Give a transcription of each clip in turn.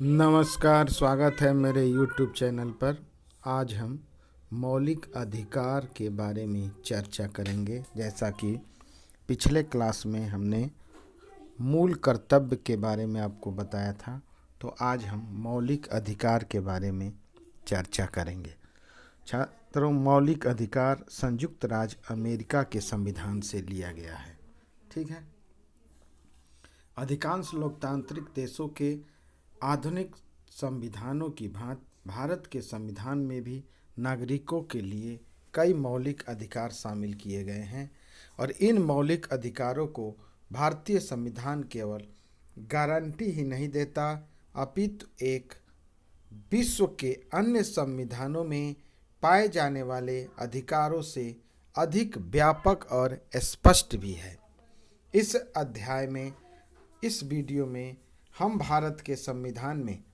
नमस्कार, स्वागत है मेरे YouTube चैनल पर। आज हम मौलिक अधिकार के बारे में चर्चा करेंगे। जैसा कि पिछले क्लास में हमने मूल कर्तव्य के बारे में आपको बताया था, तो आज हम मौलिक अधिकार के बारे में चर्चा करेंगे। छात्रों, मौलिक अधिकार संयुक्त राज्य अमेरिका के संविधान से लिया गया है। ठीक है। अधिकांश लोकतांत्रिक देशों के आधुनिक संविधानों की भांति भारत के संविधान में भी नागरिकों के लिए कई मौलिक अधिकार शामिल किए गए हैं और इन मौलिक अधिकारों को भारतीय संविधान केवल गारंटी ही नहीं देता, अपितु एक विश्व के अन्य संविधानों में पाए जाने वाले अधिकारों से अधिक व्यापक और स्पष्ट भी है। इस अध्याय में, इस वीडियो में हम भारत के संविधान में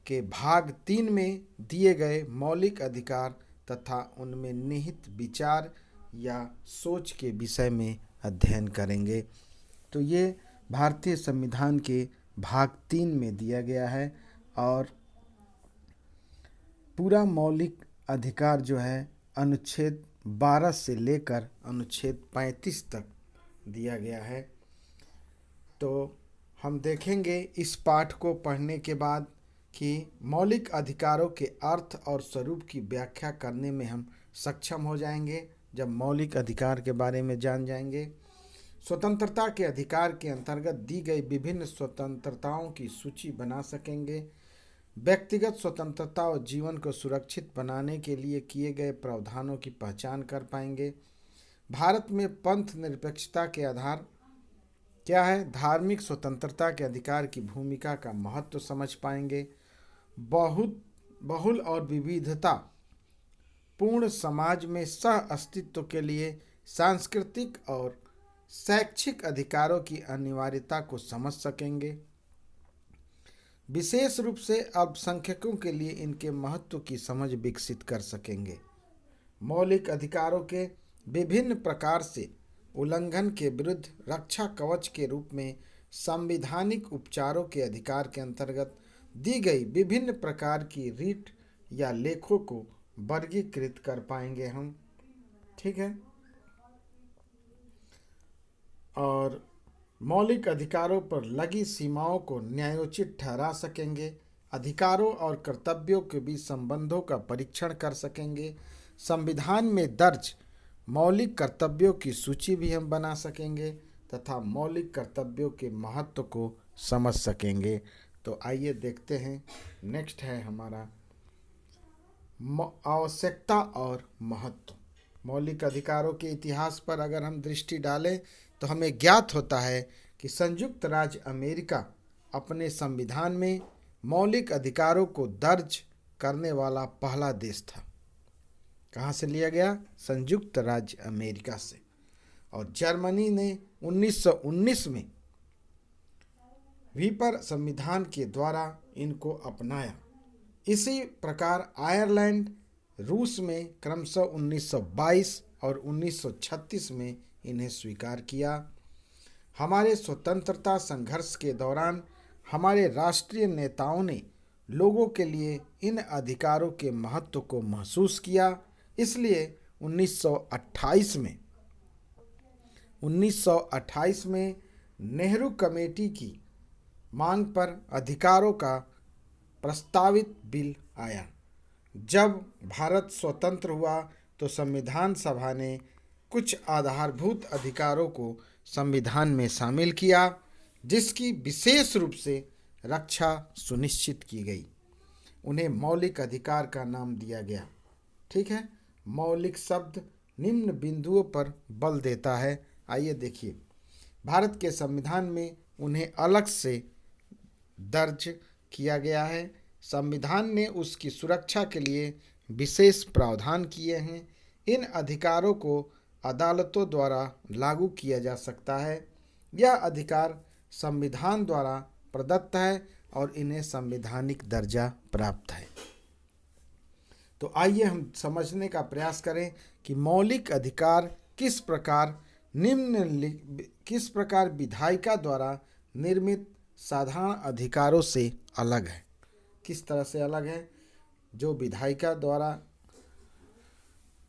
के भाग 3 में दिए गए मौलिक अधिकार तथा उनमें निहित विचार या सोच के विषय में अध्ययन करेंगे। तो ये भारतीय संविधान के भाग 3 में दिया गया है और पूरा मौलिक अधिकार जो है अनुच्छेद 12 से लेकर अनुच्छेद 35 तक दिया गया है। तो हम देखेंगे इस पाठ को पढ़ने के बाद कि मौलिक अधिकारों के अर्थ और स्वरूप की व्याख्या करने में हम सक्षम हो जाएंगे जब मौलिक अधिकार के बारे में जान जाएंगे। स्वतंत्रता के अधिकार के अंतर्गत दी गई विभिन्न स्वतंत्रताओं की सूची बना सकेंगे। व्यक्तिगत स्वतंत्रता और जीवन को सुरक्षित बनाने के लिए किए गए प्रावधानों की पहचान कर पाएंगे। भारत में पंथ निरपेक्षता के आधार क्या है, धार्मिक स्वतंत्रता के अधिकार की भूमिका का महत्व समझ पाएंगे। बहुल और विविधता पूर्ण समाज में सह अस्तित्व के लिए सांस्कृतिक और शैक्षिक अधिकारों की अनिवार्यता को समझ सकेंगे। विशेष रूप से अल्पसंख्यकों के लिए इनके महत्व की समझ विकसित कर सकेंगे। मौलिक अधिकारों के विभिन्न प्रकार से उल्लंघन के विरुद्ध रक्षा कवच के रूप में संवैधानिक उपचारों के अधिकार के अंतर्गत दी गई विभिन्न प्रकार की रीट या लेखों को वर्गीकृत कर पाएंगे हम। ठीक है। और मौलिक अधिकारों पर लगी सीमाओं को न्यायोचित ठहरा सकेंगे। अधिकारों और कर्तव्यों के बीच संबंधों का परीक्षण कर सकेंगे। संविधान में दर्ज मौलिक कर्तव्यों की सूची भी हम बना सकेंगे तथा मौलिक कर्तव्यों के महत्व को समझ सकेंगे। तो आइए देखते हैं। नेक्स्ट है हमारा आवश्यकता और महत्व। मौलिक अधिकारों के इतिहास पर अगर हम दृष्टि डालें तो हमें ज्ञात होता है कि संयुक्त राज्य अमेरिका अपने संविधान में मौलिक अधिकारों को दर्ज करने वाला पहला देश था। कहाँ से लिया गया? संयुक्त राज्य अमेरिका से। और जर्मनी ने 1919 में वीपर संविधान के द्वारा इनको अपनाया। इसी प्रकार आयरलैंड, रूस में क्रमशः 1922 और 1936 में इन्हें स्वीकार किया। हमारे स्वतंत्रता संघर्ष के दौरान हमारे राष्ट्रीय नेताओं ने लोगों के लिए इन अधिकारों के महत्व को महसूस किया। इसलिए 1928 में नेहरू कमेटी की मांग पर अधिकारों का प्रस्तावित बिल आया। जब भारत स्वतंत्र हुआ तो संविधान सभा ने कुछ आधारभूत अधिकारों को संविधान में शामिल किया, जिसकी विशेष रूप से रक्षा सुनिश्चित की गई। उन्हें मौलिक अधिकार का नाम दिया गया। ठीक है। मौलिक शब्द निम्न बिंदुओं पर बल देता है। आइए देखिए, भारत के संविधान में उन्हें अलग से दर्ज किया गया है। संविधान ने उसकी सुरक्षा के लिए विशेष प्रावधान किए हैं। इन अधिकारों को अदालतों द्वारा लागू किया जा सकता है। यह अधिकार संविधान द्वारा प्रदत्त है और इन्हें संवैधानिक दर्जा प्राप्त है। तो आइए हम समझने का प्रयास करें कि मौलिक अधिकार किस प्रकार विधायिका द्वारा निर्मित साधारण अधिकारों से अलग है। किस तरह से अलग है, जो विधायिका द्वारा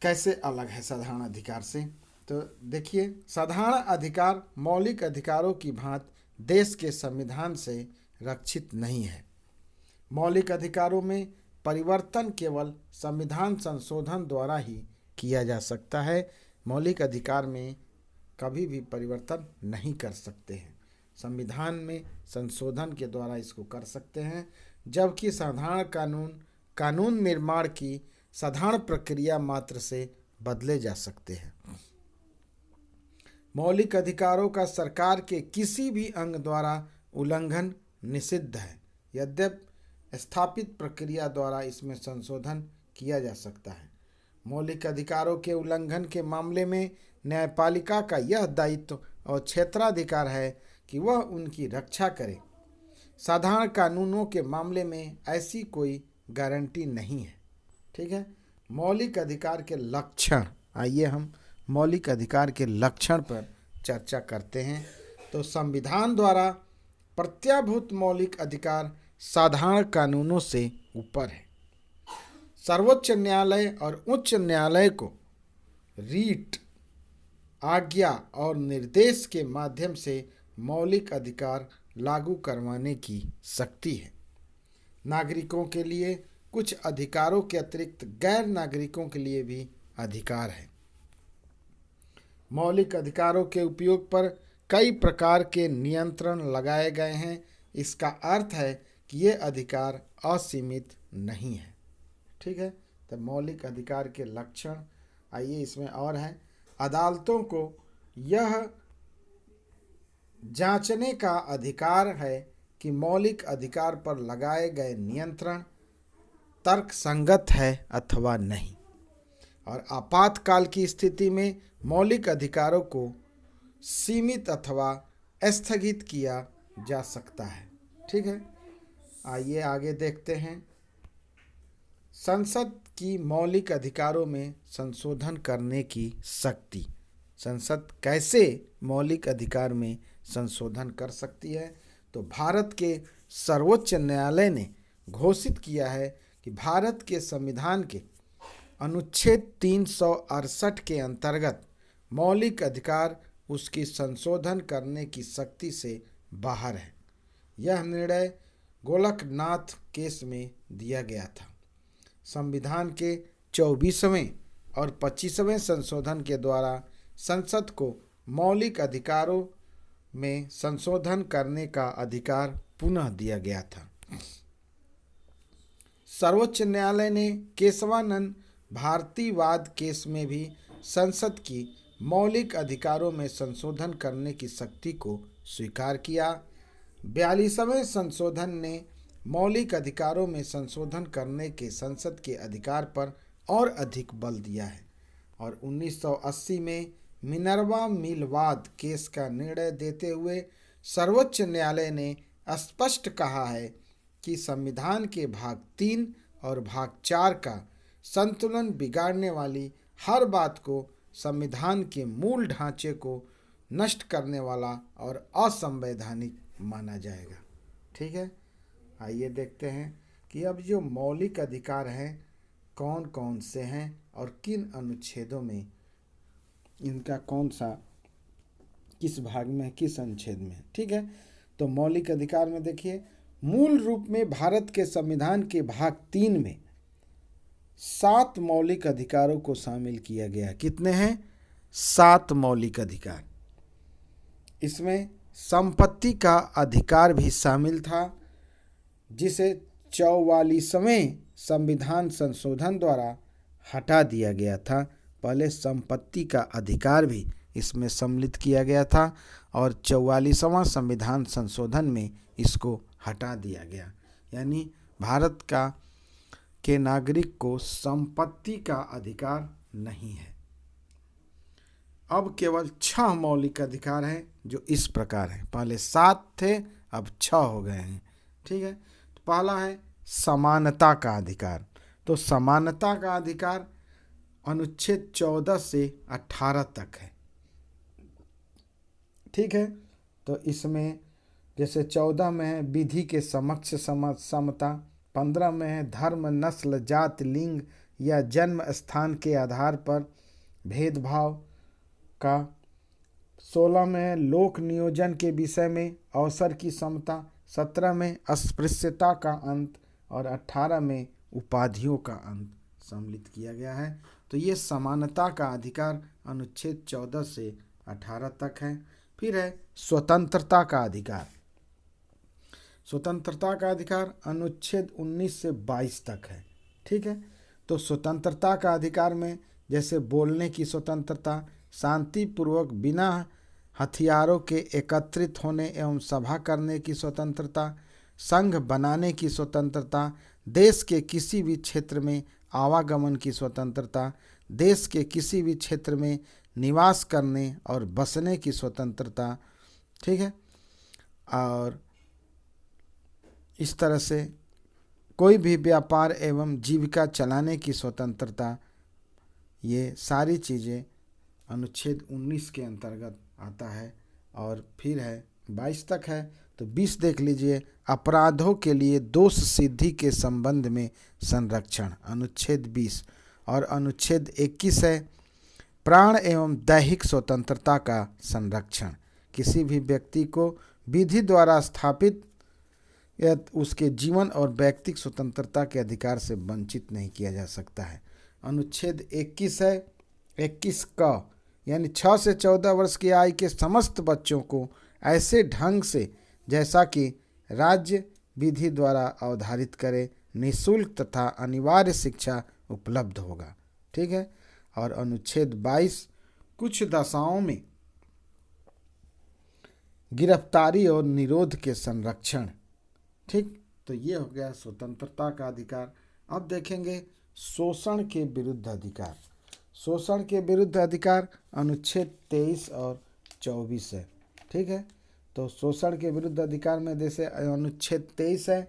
कैसे अलग है साधारण अधिकार से। तो देखिए, साधारण अधिकार मौलिक अधिकारों की भांति देश के संविधान से रक्षित नहीं है। मौलिक अधिकारों में परिवर्तन केवल संविधान संशोधन द्वारा ही किया जा सकता है। मौलिक अधिकार में कभी भी परिवर्तन नहीं कर सकते हैं, संविधान में संशोधन के द्वारा इसको कर सकते हैं। जबकि साधारण कानून निर्माण की साधारण प्रक्रिया मात्र से बदले जा सकते हैं। मौलिक अधिकारों का सरकार के किसी भी अंग द्वारा उल्लंघन निषिद्ध है। यद्यपि स्थापित प्रक्रिया द्वारा इसमें संशोधन किया जा सकता है। मौलिक अधिकारों के उल्लंघन के मामले में न्यायपालिका का यह दायित्व और क्षेत्राधिकार है कि वह उनकी रक्षा करे। साधारण कानूनों के मामले में ऐसी कोई गारंटी नहीं है। ठीक है। मौलिक अधिकार के लक्षण, आइए हम मौलिक अधिकार के लक्षण पर चर्चा करते हैं। तो संविधान द्वारा प्रत्याभूत मौलिक अधिकार साधारण कानूनों से ऊपर है। सर्वोच्च न्यायालय और उच्च न्यायालय को रीट, आज्ञा और निर्देश के माध्यम से मौलिक अधिकार लागू करवाने की शक्ति है। नागरिकों के लिए कुछ अधिकारों के अतिरिक्त गैर नागरिकों के लिए भी अधिकार है। मौलिक अधिकारों के उपयोग पर कई प्रकार के नियंत्रण लगाए गए हैं। इसका अर्थ है कि ये अधिकार असीमित नहीं है। ठीक है। तो मौलिक अधिकार के लक्षण आइए इसमें और हैं। अदालतों को यह जांचने का अधिकार है कि मौलिक अधिकार पर लगाए गए नियंत्रण तर्कसंगत है अथवा नहीं, और आपातकाल की स्थिति में मौलिक अधिकारों को सीमित अथवा स्थगित किया जा सकता है। ठीक है। आइए आगे देखते हैं। संसद की मौलिक अधिकारों में संशोधन करने की शक्ति। संसद कैसे मौलिक अधिकार में संशोधन कर सकती है? तो भारत के सर्वोच्च न्यायालय ने घोषित किया है कि भारत के संविधान के अनुच्छेद 368 के अंतर्गत मौलिक अधिकार उसकी संशोधन करने की शक्ति से बाहर है। यह निर्णय गोलकनाथ केस में दिया गया था। संविधान के 24वें और 25वें संशोधन के द्वारा संसद को मौलिक अधिकारों में संशोधन करने का अधिकार पुनः दिया गया था। सर्वोच्च न्यायालय ने केशवानंद भारतीवाद केस में भी संसद की मौलिक अधिकारों में संशोधन करने की शक्ति को स्वीकार किया। 42वें संशोधन ने मौलिक अधिकारों में संशोधन करने के संसद के अधिकार पर और अधिक बल दिया है, और 1980 में मिनर्वा मिलवाद केस का निर्णय देते हुए सर्वोच्च न्यायालय ने स्पष्ट कहा है कि संविधान के भाग 3 और भाग 4 का संतुलन बिगाड़ने वाली हर बात को संविधान के मूल ढांचे को नष्ट करने वाला और असंवैधानिक माना जाएगा। ठीक है। आइए देखते हैं कि अब जो मौलिक अधिकार हैं कौन कौन से हैं और किन अनुच्छेदों में इनका कौन सा किस भाग में किस अनुच्छेद में। ठीक है। तो मौलिक अधिकार में देखिए, मूल रूप में भारत के संविधान के भाग 3 में 7 मौलिक अधिकारों को शामिल किया गया। कितने हैं? 7 मौलिक अधिकार। इसमें संपत्ति का अधिकार भी शामिल था, जिसे 44वें संविधान संशोधन द्वारा हटा दिया गया था। पहले संपत्ति का अधिकार भी इसमें सम्मिलित किया गया था और 44वां संविधान संशोधन में इसको हटा दिया गया। यानी भारत के नागरिक को संपत्ति का अधिकार नहीं है। अब केवल 6 मौलिक अधिकार हैं जो इस प्रकार हैं। पहले 7 थे, अब 6 हो गए हैं। ठीक है। तो पहला है समानता का अधिकार। तो समानता का अधिकार अनुच्छेद 14 से 18 तक है। ठीक है। तो इसमें जैसे 14 में है विधि के समक्ष समता, 15 में है धर्म, नस्ल, जाति, लिंग या जन्म स्थान के आधार पर भेदभाव का। 16 में है लोक नियोजन के विषय में अवसर की समता। 17 में अस्पृश्यता का अंत और 18 में उपाधियों का अंत सम्मिलित किया गया है। तो ये समानता का अधिकार अनुच्छेद 14 से 18 तक है। फिर है स्वतंत्रता का अधिकार। स्वतंत्रता का अधिकार अनुच्छेद 19 से 22 तक है। ठीक है, तो स्वतंत्रता का अधिकार में जैसे बोलने की स्वतंत्रता, शांतिपूर्वक बिना हथियारों के एकत्रित होने एवं सभा करने की स्वतंत्रता, संघ बनाने की स्वतंत्रता, देश के किसी भी क्षेत्र में आवागमन की स्वतंत्रता, देश के किसी भी क्षेत्र में निवास करने और बसने की स्वतंत्रता। ठीक है, और इस तरह से कोई भी व्यापार एवं जीविका चलाने की स्वतंत्रता, ये सारी चीज़ें अनुच्छेद 19 के अंतर्गत आता है। और फिर है 22 तक है, तो 20 देख लीजिए, अपराधों के लिए दोष सिद्धि के संबंध में संरक्षण, अनुच्छेद 20। और अनुच्छेद 21 है प्राण एवं दैहिक स्वतंत्रता का संरक्षण। किसी भी व्यक्ति को विधि द्वारा स्थापित या उसके जीवन और व्यक्तिगत स्वतंत्रता के अधिकार से वंचित नहीं किया जा सकता है। अनुच्छेद 21 है 21 का, यानी 6 से 14 वर्ष की आयु के समस्त बच्चों को ऐसे ढंग से जैसा कि राज्य विधि द्वारा अवधारित करे निःशुल्क तथा अनिवार्य शिक्षा उपलब्ध होगा। ठीक है, और अनुच्छेद 22 कुछ दशाओं में गिरफ्तारी और निरोध के संरक्षण। ठीक, तो ये हो गया स्वतंत्रता का अधिकार। अब देखेंगे शोषण के विरुद्ध अधिकार। शोषण के विरुद्ध अधिकार अनुच्छेद 23 और 24 है। ठीक है, तो शोषण के विरुद्ध अधिकार में जैसे अनुच्छेद 23 है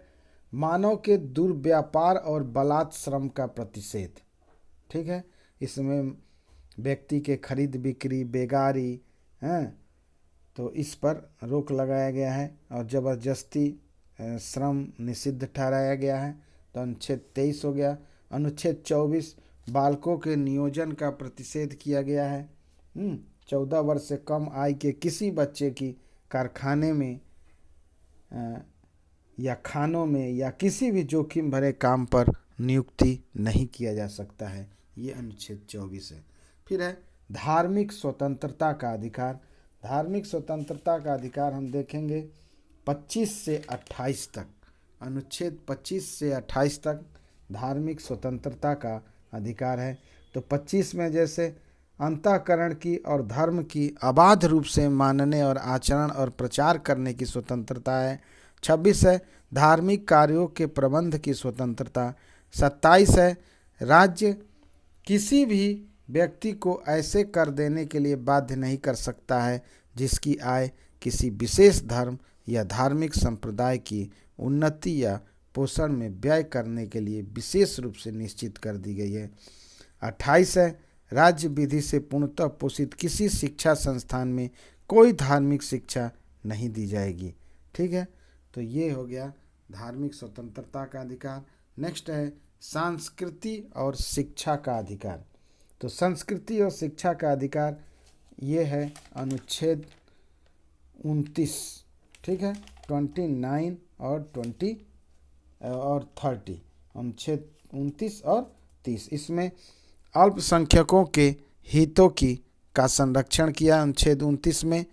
मानव के दुर्व्यापार और बलात् श्रम का प्रतिषेध। ठीक है, इसमें व्यक्ति के खरीद बिक्री, बेगारी हैं, तो इस पर रोक लगाया गया है और ज़बरदस्ती श्रम निषिद्ध ठहराया गया है। तो अनुच्छेद 23 हो गया। अनुच्छेद 24 बालकों के नियोजन का प्रतिषेध किया गया है। 14 वर्ष से कम आयु के किसी बच्चे की कारखाने में या खानों में या किसी भी जोखिम भरे काम पर नियुक्ति नहीं किया जा सकता है। ये अनुच्छेद 24 है। फिर है धार्मिक स्वतंत्रता का अधिकार। धार्मिक स्वतंत्रता का अधिकार हम देखेंगे 25 से 28 तक। अनुच्छेद 25 से 28 तक धार्मिक स्वतंत्रता का अधिकार है। तो 25 में जैसे अंतःकरण की और धर्म की अबाध रूप से मानने और आचरण और प्रचार करने की स्वतंत्रता है। 26 है धार्मिक कार्यों के प्रबंध की स्वतंत्रता। 27 है राज्य किसी भी व्यक्ति को ऐसे कर देने के लिए बाध्य नहीं कर सकता है जिसकी आय किसी विशेष धर्म या धार्मिक संप्रदाय की उन्नति या पोषण में व्यय करने के लिए विशेष रूप से निश्चित कर दी गई है। 28 है राज्य विधि से पूर्णतः पोषित किसी शिक्षा संस्थान में कोई धार्मिक शिक्षा नहीं दी जाएगी। ठीक है, तो ये हो गया धार्मिक स्वतंत्रता का अधिकार। नेक्स्ट है संस्कृति और शिक्षा का अधिकार। तो संस्कृति और शिक्षा का अधिकार ये है अनुच्छेद 29। ठीक है, 29 और 20 और 30, अनुच्छेद 29 और 30। इसमें अल्पसंख्यकों के हितों का संरक्षण किया अनुच्छेद 29 में,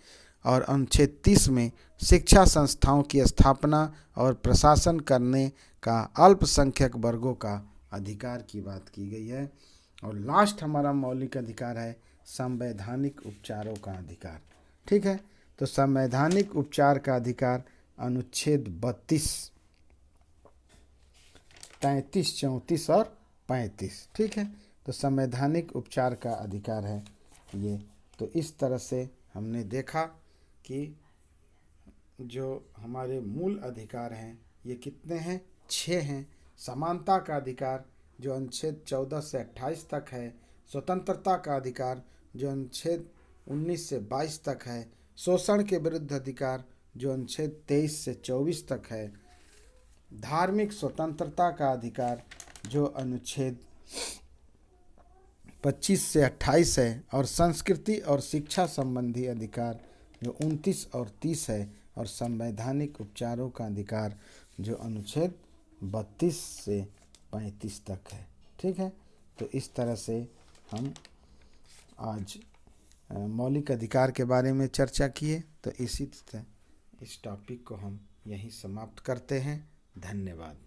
और अनुच्छेद 30 में शिक्षा संस्थाओं की स्थापना और प्रशासन करने का अल्पसंख्यक वर्गों का अधिकार की बात की गई है। और लास्ट हमारा मौलिक अधिकार है संवैधानिक उपचारों का अधिकार। ठीक है, तो संवैधानिक उपचार का अधिकार अनुच्छेद 32, 33, 34 और 35। ठीक है, तो संवैधानिक उपचार का अधिकार है ये। तो इस तरह से हमने देखा कि जो हमारे मूल अधिकार हैं ये कितने हैं, 6 हैं। समानता का अधिकार जो अनुच्छेद 14 से 28 तक है, स्वतंत्रता का अधिकार जो अनुच्छेद 19 से 22 तक है, शोषण के विरुद्ध अधिकार जो अनुच्छेद 23 से 24 तक है, धार्मिक स्वतंत्रता का अधिकार जो अनुच्छेद 25 से 28 है, और संस्कृति और शिक्षा संबंधी अधिकार जो 29 और 30 है, और संवैधानिक उपचारों का अधिकार जो अनुच्छेद 32 से 35 तक है। ठीक है, तो इस तरह से हम आज मौलिक अधिकार के बारे में चर्चा किए। तो इसी तरह इस टॉपिक को हम यहीं समाप्त करते हैं। धन्यवाद।